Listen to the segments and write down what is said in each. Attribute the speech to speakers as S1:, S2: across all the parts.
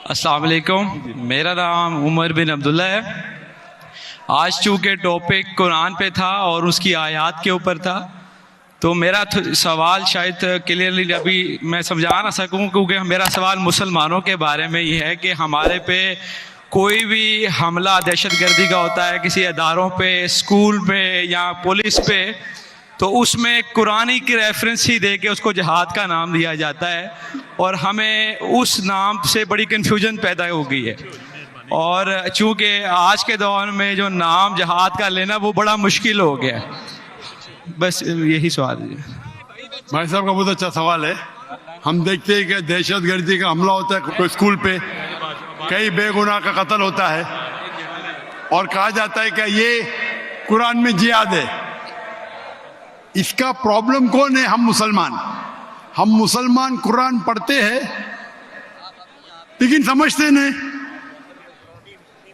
S1: السلام علیکم، میرا نام عمر بن عبداللہ ہے۔ آج چونکہ ٹاپک قرآن پہ تھا اور اس کی آیات کے اوپر تھا، تو میرا سوال شاید کلیئرلی ابھی میں سمجھا نہ سکوں، کیونکہ میرا سوال مسلمانوں کے بارے میں یہ ہے کہ ہمارے پہ کوئی بھی حملہ دہشت گردی کا ہوتا ہے کسی اداروں پہ، اسکول پہ یا پولیس پہ، تو اس میں قرآن کی ریفرنس ہی دے کے اس کو جہاد کا نام دیا جاتا ہے، اور ہمیں اس نام سے بڑی کنفیوژن پیدا ہو گئی ہے۔ اور چونکہ آج کے دور میں جو نام جہاد کا لینا وہ بڑا مشکل ہو گیا ہے۔ بس یہی سوال ہے۔
S2: بھائی صاحب کا بہت اچھا سوال ہے۔ ہم دیکھتے ہیں کہ دہشت گردی کا حملہ ہوتا ہے کوئی اسکول پہ، کئی بے گناہ کا قتل ہوتا ہے، اور کہا جاتا ہے کہ یہ قرآن میں جہاد ہے۔ اس کا پرابلم کون ہے؟ ہم مسلمان قرآن پڑھتے ہیں لیکن سمجھتے نہیں۔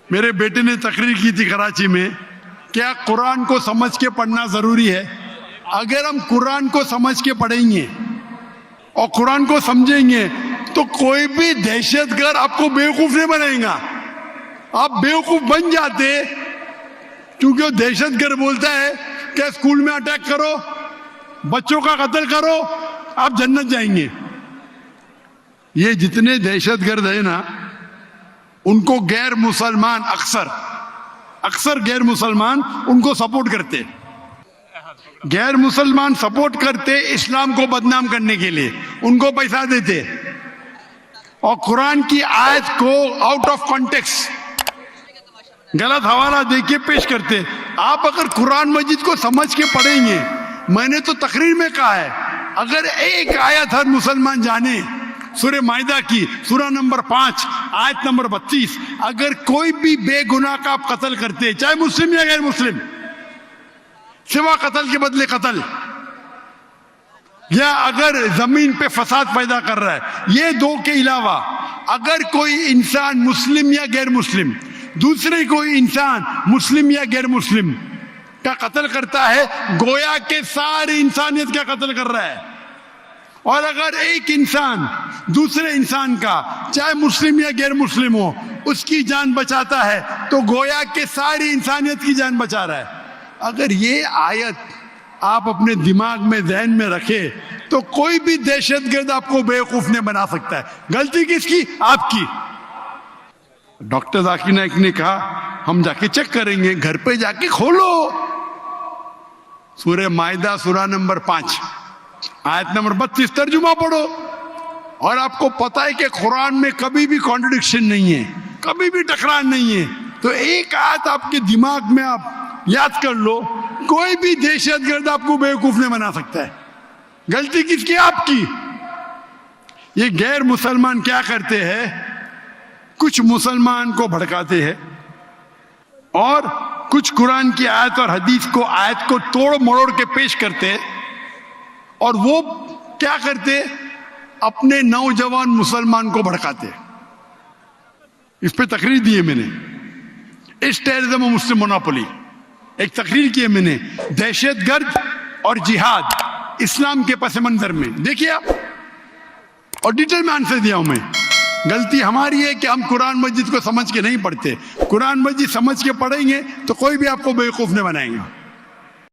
S2: میرے بیٹے نے تقریر کی تھی کراچی میں، کیا قرآن کو سمجھ کے پڑھنا ضروری ہے؟ اگر ہم قرآن کو سمجھ کے پڑھیں گے اور قرآن کو سمجھیں گے تو کوئی بھی دہشت گرد آپ کو بیوقوف نہیں بنائے گا۔ آپ بیوقوف بن جاتے کیونکہ وہ دہشت گرد بولتا ہے کہ اسکول میں اٹیک کرو، بچوں کا قتل کرو، آپ جنت جائیں گے۔ یہ جتنے دہشت گرد ہیں نا، ان کو غیر مسلمان اکثر غیر مسلمان ان کو سپورٹ کرتے، غیر مسلمان سپورٹ کرتے اسلام کو بدنام کرنے کے لیے، ان کو پیسہ دیتے اور قرآن کی آیت کو آؤٹ آف کانٹیکسٹ غلط حوالہ دے کے پیش کرتے۔ آپ اگر قرآن مجید کو سمجھ کے پڑھیں گے، میں نے تو تقریر میں کہا ہے، اگر ایک آیت ہر مسلمان جانے، سورہ مائدہ کی سورہ نمبر 5 آیت نمبر 32، اگر کوئی بھی بے گناہ کا آپ قتل کرتے، چاہے مسلم یا غیر مسلم، سوا قتل کے بدلے قتل، یا اگر زمین پہ فساد پیدا کر رہا ہے، یہ دو کے علاوہ اگر کوئی انسان مسلم یا غیر مسلم دوسرے کوئی انسان مسلم یا غیر مسلم کا قتل کرتا ہے، گویا کہ ساری انسانیت کا قتل کر رہا ہے۔ اور اگر ایک انسان دوسرے انسان کا، چاہے مسلم یا غیر مسلم ہو، اس کی جان بچاتا ہے تو گویا کہ ساری انسانیت کی جان بچا رہا ہے۔ اگر یہ آیت آپ اپنے دماغ میں ذہن میں رکھے تو کوئی بھی دہشت گرد آپ کو بیوقوف نہیں بنا سکتا ہے۔ غلطی کس کی؟ آپ کی۔ ڈاکٹر ذاکر نائک نے کہا ہم جا کے چیک کریں گے، گھر پہ جا کے کھولو سورہ مائدہ سورہ نمبر 5 آیت نمبر 32 ترجمہ پڑھو، اور آپ کو پتا ہے کہ قرآن میں کبھی بھی کانٹرڈکشن نہیں ہے، کبھی بھی ٹکرار نہیں ہے۔ تو ایک آیت آپ کے دماغ میں آپ یاد کر لو، کوئی بھی دہشت گرد آپ کو بیوقوف نہیں بنا سکتا ہے۔ غلطی کس کی؟ آپ کی۔ یہ غیر مسلمان کیا کرتے ہیں؟ کچھ مسلمان کو بھڑکاتے ہیں اور کچھ قرآن کی آیت اور حدیث کو آیت کو توڑ مروڑ کے پیش کرتے، اور وہ کیا کرتے؟ اپنے نوجوان مسلمان کو بھڑکاتے۔ اس پہ تقریر دی ہے میں نے، اس ٹیررزم و مسلم مونوپولی، ایک تقریر کی ہے میں نے، دہشت گرد اور جہاد اسلام کے پس منظر میں، دیکھیے آپ، اور ڈیٹیل میں آنسر دیا ہوں میں۔ غلطی ہماری ہے کہ ہم قرآن مجید کو سمجھ کے نہیں پڑھتے۔ قرآن مجید سمجھ کے پڑھیں گے تو کوئی بھی آپ کو بیوقوف نہیں بنائیں گے۔